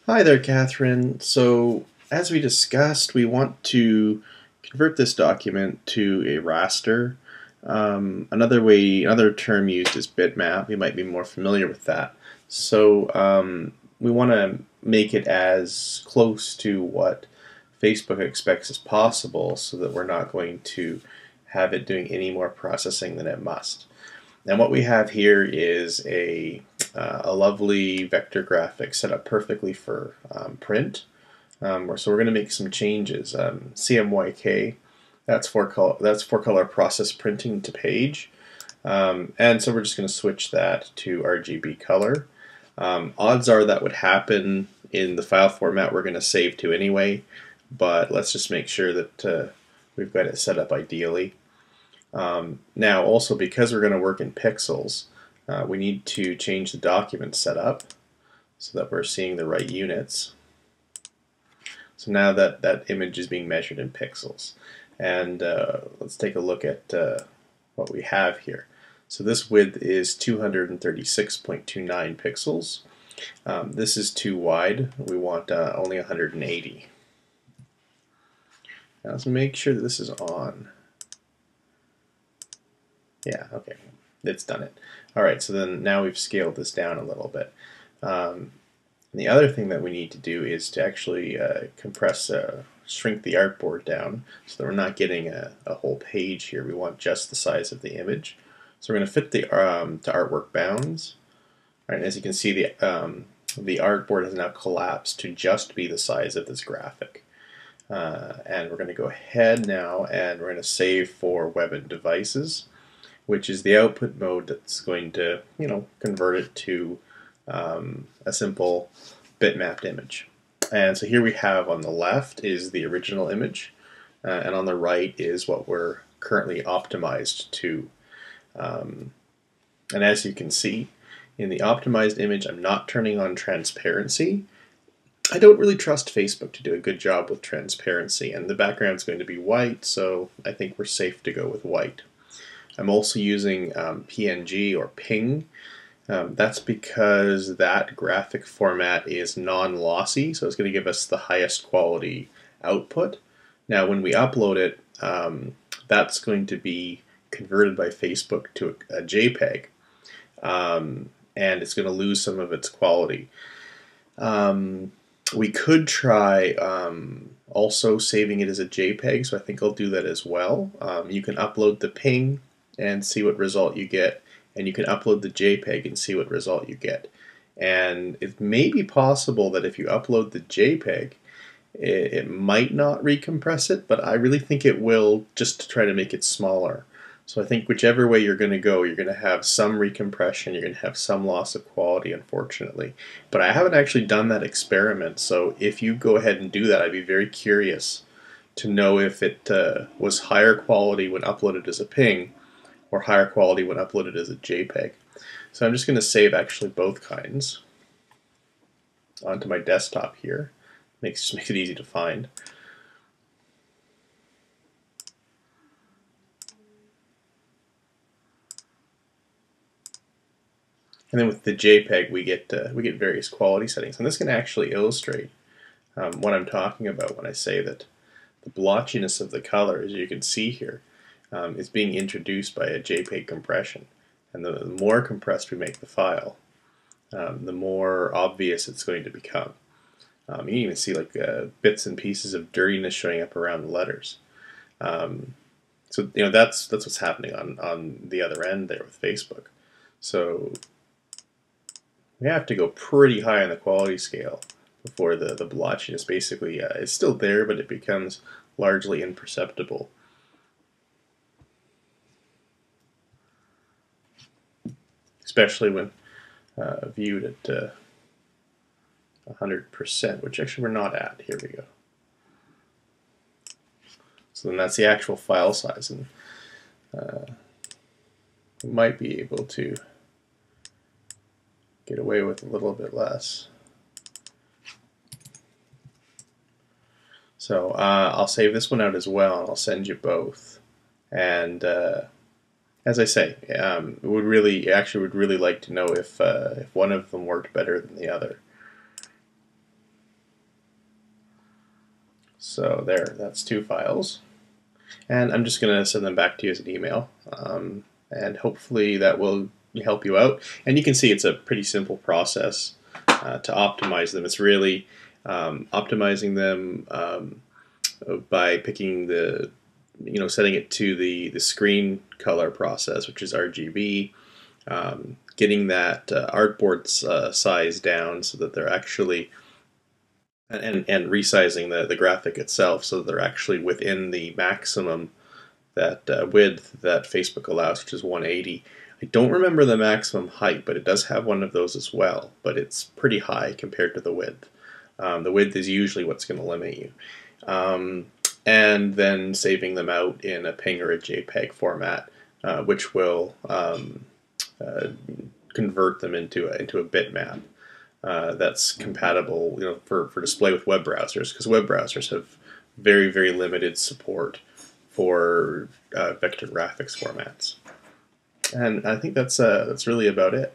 Hi there, Catherine. So, as we discussed, we want to convert this document to a raster. Another term used is bitmap. You might be more familiar with that. So, we want to make it as close to what Facebook expects as possible so that we're not going to have it doing any more processing than it must. And what we have here is a lovely vector graphic set up perfectly for print. So we're going to make some changes. CMYK, that's for color process printing to page. And so we're just going to switch that to RGB color. Odds are that would happen in the file format we're going to save to anyway, but let's just make sure that we've got it set up ideally. Now also, because we're going to work in pixels, we need to change the document setup so that we're seeing the right units. So now that image is being measured in pixels. And let's take a look at what we have here. So this width is 236.29 pixels. This is too wide. We want only 180. Now let's make sure that this is on. Yeah, okay, it's done it. Alright, so then now we've scaled this down a little bit. The other thing that we need to do is to actually shrink the artboard down so that we're not getting a whole page here. We want just the size of the image. So we're going to fit the to artwork bounds. All right, and as you can see, the artboard has now collapsed to just be the size of this graphic. And we're going to go ahead now and we're going to save for web and devices, which is the output mode that's going to, convert it to a simple bitmapped image. And so here we have on the left is the original image, and on the right is what we're currently optimized to. And as you can see, in the optimized image, I'm not turning on transparency. I don't really trust Facebook to do a good job with transparency, and the background's going to be white, so I think we're safe to go with white. I'm also using PNG or PNG. That's because that graphic format is non-lossy, so it's going to give us the highest quality output. Now when we upload it, that's going to be converted by Facebook to a JPEG, and it's going to lose some of its quality. We could try also saving it as a JPEG, so I think I'll do that as well. You can upload the PNG and see what result you get, and you can upload the JPEG and see what result you get. And it may be possible that if you upload the JPEG, it might not recompress it, but I really think it will, just to try to make it smaller. So I think whichever way you're going to go, you're going to have some recompression, you're going to have some loss of quality, unfortunately. But I haven't actually done that experiment, so if you go ahead and do that, I'd be very curious to know if it was higher quality when uploaded as a PNG, or higher quality when uploaded as a JPEG. So I'm just going to save actually both kinds onto my desktop here. Makes it easy to find. And then with the JPEG, we get various quality settings, and this can actually illustrate what I'm talking about when I say that the blotchiness of the color, as you can see here, is being introduced by a JPEG compression. And the more compressed we make the file, the more obvious it's going to become. You can even see like bits and pieces of dirtiness showing up around the letters. So that's what's happening on the other end there with Facebook. So we have to go pretty high on the quality scale before the blotchiness basically is still there, but it becomes largely imperceptible. Especially when viewed at 100%, which actually we're not at. Here we go. So then that's the actual file size, and we might be able to get away with a little bit less. So I'll save this one out as well, and I'll send you both. And as I say, would really like to know if one of them worked better than the other. So there, that's 2 files. And I'm just going to send them back to you as an email. And hopefully that will help you out. And you can see it's a pretty simple process to optimize them. It's really optimizing them by picking the, setting it to the screen color process, which is RGB, getting that artboard size down so that they're actually, and resizing the graphic itself so that they're actually within the maximum that width that Facebook allows, which is 180. I don't remember the maximum height, but it does have one of those as well, but it's pretty high compared to the width. The width is usually what's going to limit you. And then saving them out in a PNG or a JPEG format, which will convert them into a bitmap that's compatible, for display with web browsers, because web browsers have very, very limited support for vector graphics formats. And I think that's really about it.